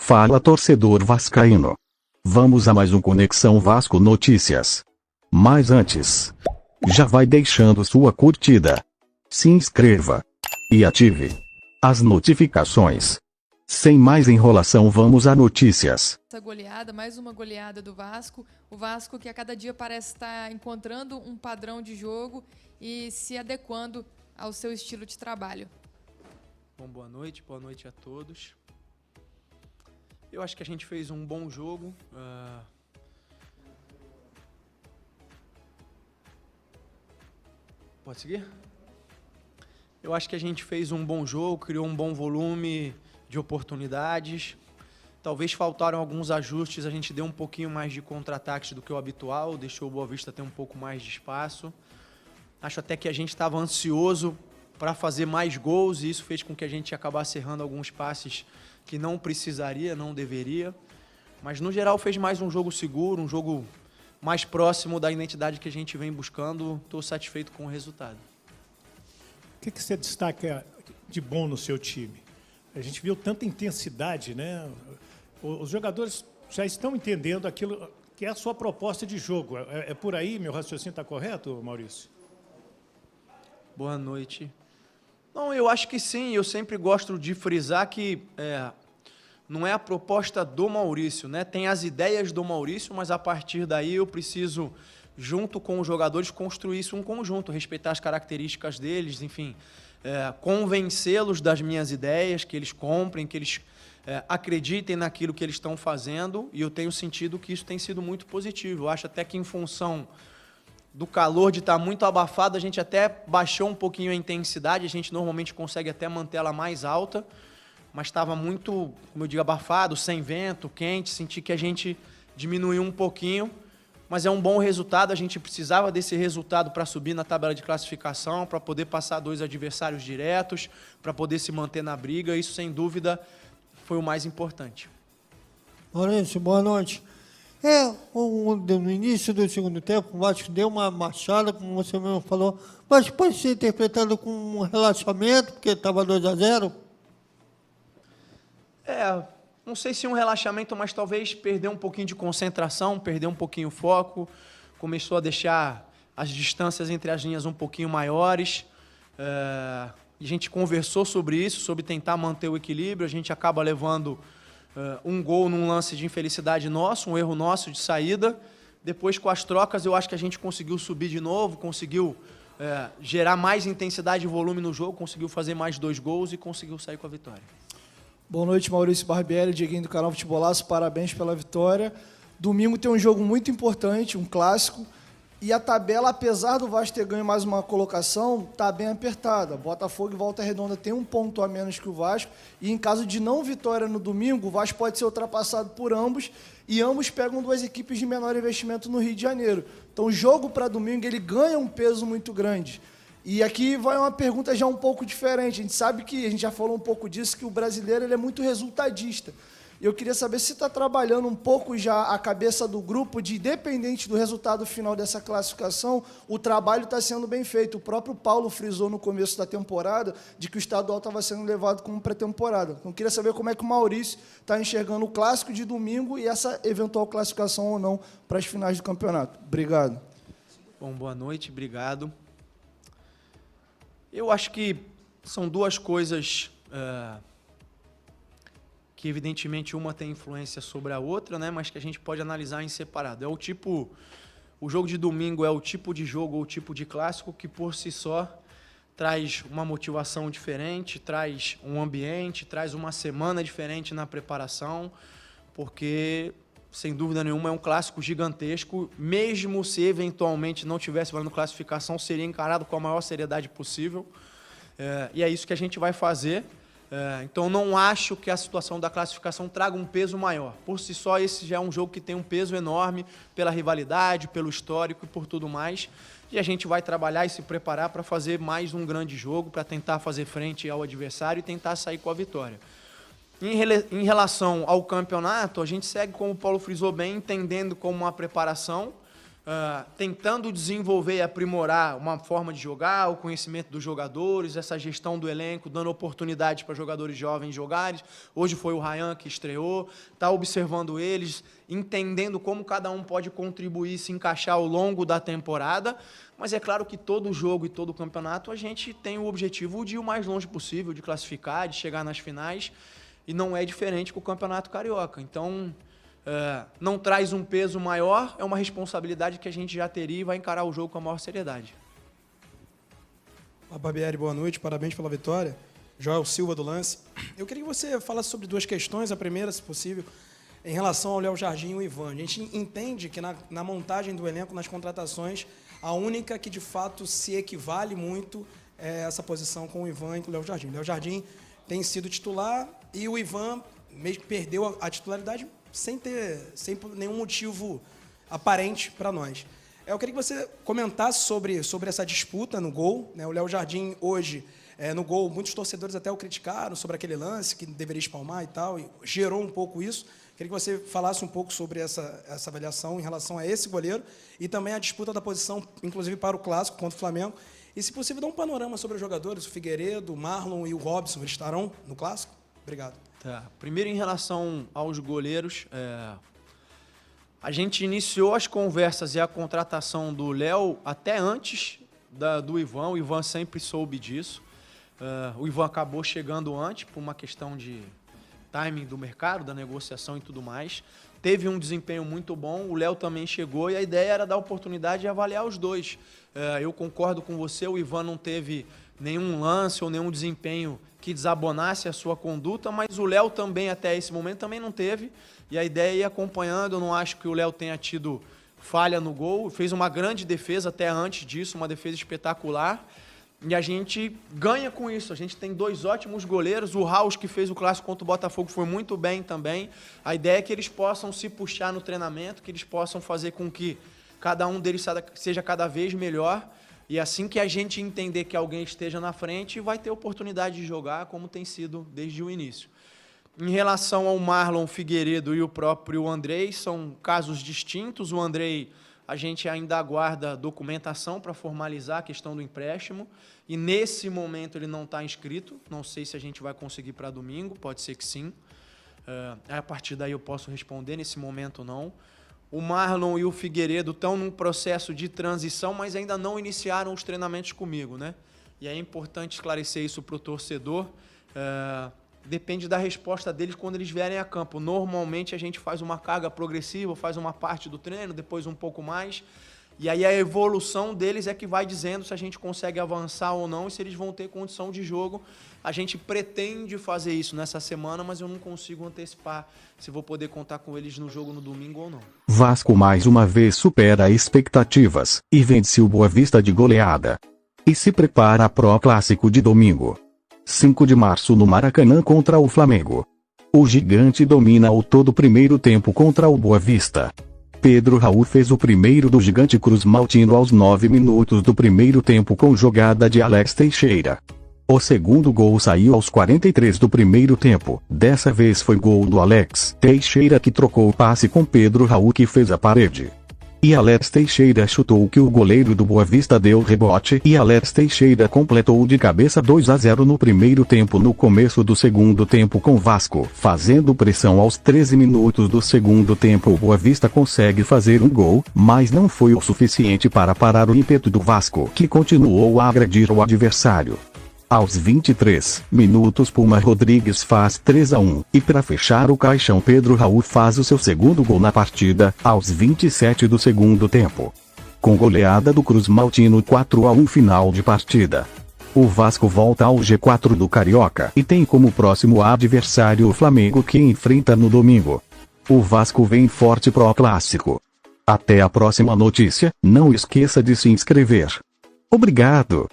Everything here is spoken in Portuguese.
Fala, torcedor vascaíno. Vamos a mais um Conexão Vasco Notícias. Mas antes, já vai deixando sua curtida, se inscreva e ative as notificações. Sem mais enrolação, vamos a notícias. Essa goleada, mais uma goleada do Vasco. O Vasco que a cada dia parece estar encontrando um padrão de jogo e se adequando ao seu estilo de trabalho. Bom, boa noite a todos. Eu acho que a gente fez um bom jogo. Pode seguir? Eu acho que a gente fez um bom jogo, criou um bom volume de oportunidades. Talvez faltaram alguns ajustes, a gente deu um pouquinho mais de contra-ataques do que o habitual, deixou o Boa Vista ter um pouco mais de espaço. Acho até que a gente estava ansioso para fazer mais gols e isso fez com que a gente acabasse errando alguns passes que não precisaria, não deveria. Mas, no geral, fez mais um jogo seguro, um jogo mais próximo da identidade que a gente vem buscando. Estou satisfeito com o resultado. O que você destaca de bom no seu time? A gente viu tanta intensidade, né? Os jogadores já estão entendendo aquilo que é a sua proposta de jogo. É por aí, meu raciocínio está correto, Maurício? Boa noite. Não, eu acho que sim. Eu sempre gosto de frisar que não é a proposta do Maurício, né? Tem as ideias do Maurício, mas a partir daí eu preciso, junto com os jogadores, construir isso um conjunto, respeitar as características deles, enfim, convencê-los das minhas ideias, que eles comprem, que eles acreditem naquilo que eles estão fazendo, e eu tenho sentido que isso tem sido muito positivo. Eu acho até que, em função do calor de estar muito abafado, a gente até baixou um pouquinho a intensidade, a gente normalmente consegue até manter ela mais alta, mas estava muito, como eu digo, abafado, sem vento, quente, senti que a gente diminuiu um pouquinho, mas é um bom resultado, a gente precisava desse resultado para subir na tabela de classificação, para poder passar 2 adversários diretos, para poder se manter na briga, isso sem dúvida foi o mais importante. Maurício, boa noite. No início do segundo tempo, o Vasco deu uma marchada, como você mesmo falou, mas pode ser interpretado como um relaxamento, porque estava 2-0? Não sei se um relaxamento, mas talvez perder um pouquinho de concentração, perder um pouquinho o foco, começou a deixar as distâncias entre as linhas um pouquinho maiores. A gente conversou sobre isso, sobre tentar manter o equilíbrio, a gente acaba levando um gol num lance de infelicidade nosso, um erro nosso de saída. Depois, com as trocas, eu acho que a gente conseguiu subir de novo, conseguiu gerar mais intensidade e volume no jogo, conseguiu fazer mais 2 gols e conseguiu sair com a vitória. Boa noite, Maurício Barbieri, Dieguinho do canal Futebolaço, parabéns pela vitória. Domingo tem um jogo muito importante, um clássico, e a tabela, apesar do Vasco ter ganho mais uma colocação, está bem apertada. Botafogo e Volta Redonda tem um ponto a menos que o Vasco, e em caso de não vitória no domingo, o Vasco pode ser ultrapassado por ambos, e ambos pegam 2 equipes de menor investimento no Rio de Janeiro. Então o jogo para domingo ele ganha um peso muito grande. E aqui vai uma pergunta já um pouco diferente. A gente sabe que, a gente já falou um pouco disso, que o brasileiro ele é muito resultadista. E eu queria saber se está trabalhando um pouco já a cabeça do grupo de, independente do resultado final dessa classificação, o trabalho está sendo bem feito. O próprio Paulo frisou no começo da temporada de que o estadual estava sendo levado como pré-temporada. Então, eu queria saber como é que o Maurício está enxergando o clássico de domingo e essa eventual classificação ou não para as finais do campeonato. Obrigado. Bom, boa noite, obrigado. Eu acho que são 2 coisas que, evidentemente, uma tem influência sobre a outra, né, mas que a gente pode analisar em separado. O jogo de domingo é o tipo de jogo ou o tipo de clássico que, por si só, traz uma motivação diferente, traz um ambiente, traz uma semana diferente na preparação, porque, sem dúvida nenhuma, é um clássico gigantesco. Mesmo se eventualmente não tivesse valendo classificação, seria encarado com a maior seriedade possível. E é isso que a gente vai fazer. Então, não acho que a situação da classificação traga um peso maior. Por si só, esse já é um jogo que tem um peso enorme pela rivalidade, pelo histórico e por tudo mais. E a gente vai trabalhar e se preparar para fazer mais um grande jogo, para tentar fazer frente ao adversário e tentar sair com a vitória. Em relação ao campeonato, a gente segue, como o Paulo frisou bem, entendendo como uma preparação. tentando desenvolver e aprimorar uma forma de jogar, o conhecimento dos jogadores, essa gestão do elenco, dando oportunidade para jogadores jovens jogarem. Hoje foi o Ryan que estreou, está observando eles, entendendo como cada um pode contribuir, se encaixar ao longo da temporada. Mas é claro que todo jogo e todo campeonato a gente tem o objetivo de ir o mais longe possível, de classificar, de chegar nas finais, e não é diferente com o Campeonato Carioca. Então, não traz um peso maior, é uma responsabilidade que a gente já teria e vai encarar o jogo com a maior seriedade. Barbieri, boa noite, parabéns pela vitória. Joel Silva do Lance. Eu queria que você falasse sobre duas questões. A primeira, se possível, em relação ao Léo Jardim e o Ivan. A gente entende que na montagem do elenco, nas contratações, a única que de fato se equivale muito é essa posição com o Ivan e com o Léo Jardim. O Léo Jardim tem sido titular e o Ivan mesmo perdeu a titularidade sem nenhum motivo aparente para nós. Eu queria que você comentasse sobre essa disputa no gol, né? O Léo Jardim hoje, no gol, muitos torcedores até o criticaram sobre aquele lance, que deveria espalmar e tal, e gerou um pouco isso. Queria que você falasse um pouco sobre essa avaliação em relação a esse goleiro e também a disputa da posição, inclusive para o Clássico contra o Flamengo. E, se possível, dar um panorama sobre os jogadores, o Figueiredo, o Marlon e o Robson, eles estarão no Clássico? Obrigado. Tá. Primeiro, em relação aos goleiros, a gente iniciou as conversas e a contratação do Léo até antes do Ivan. O Ivan sempre soube disso. O Ivan acabou chegando antes por uma questão de timing do mercado, da negociação e tudo mais. Teve um desempenho muito bom, o Léo também chegou e a ideia era dar oportunidade de avaliar os dois. Eu concordo com você, o Ivan não teve nenhum lance ou nenhum desempenho que desabonasse a sua conduta, mas o Léo também, até esse momento, também não teve. E a ideia é ir acompanhando. Eu não acho que o Léo tenha tido falha no gol. Fez uma grande defesa até antes disso, uma defesa espetacular. E a gente ganha com isso. A gente tem dois ótimos goleiros. O Raus, que fez o clássico contra o Botafogo, foi muito bem também. A ideia é que eles possam se puxar no treinamento, que eles possam fazer com que cada um deles seja cada vez melhor. E assim que a gente entender que alguém esteja na frente, vai ter oportunidade de jogar, como tem sido desde o início. Em relação ao Marlon, Figueiredo e o próprio Andrei, são casos distintos. O Andrei, a gente ainda aguarda documentação para formalizar a questão do empréstimo. E nesse momento ele não está inscrito. Não sei se a gente vai conseguir para domingo, pode ser que sim. A partir daí eu posso responder, nesse momento não. O Marlon e o Figueiredo estão num processo de transição, mas ainda não iniciaram os treinamentos comigo, né? E é importante esclarecer isso para o torcedor. Depende da resposta deles quando eles vierem a campo. Normalmente a gente faz uma carga progressiva, faz uma parte do treino, depois um pouco mais. E aí a evolução deles é que vai dizendo se a gente consegue avançar ou não e se eles vão ter condição de jogo. A gente pretende fazer isso nessa semana, mas eu não consigo antecipar se vou poder contar com eles no jogo no domingo ou não. Vasco mais uma vez supera expectativas e vence o Boa Vista de goleada. E se prepara para o Clássico de domingo. 5 de março no Maracanã contra o Flamengo. O Gigante domina o todo primeiro tempo contra o Boa Vista. Pedro Raul fez o primeiro do Gigante Cruz Maltino aos 9 minutos do primeiro tempo com jogada de Alex Teixeira. O segundo gol saiu aos 43 do primeiro tempo. Dessa vez foi gol do Alex Teixeira, que trocou o passe com Pedro Raul, que fez a parede. E Alex Teixeira chutou que o goleiro do Boa Vista deu rebote e Alex Teixeira completou de cabeça 2-0 no primeiro tempo. No começo do segundo tempo, com Vasco fazendo pressão aos 13 minutos do segundo tempo, o Boa Vista consegue fazer um gol, mas não foi o suficiente para parar o ímpeto do Vasco, que continuou a agredir o adversário. Aos 23 minutos, Puma Rodrigues faz 3-1, e para fechar o caixão, Pedro Raul faz o seu segundo gol na partida, aos 27 do segundo tempo. Com goleada do Cruz Maltino 4-1 final de partida. O Vasco volta ao G4 do Carioca e tem como próximo adversário o Flamengo, que enfrenta no domingo. O Vasco vem forte pro Clássico. Até a próxima notícia, não esqueça de se inscrever. Obrigado.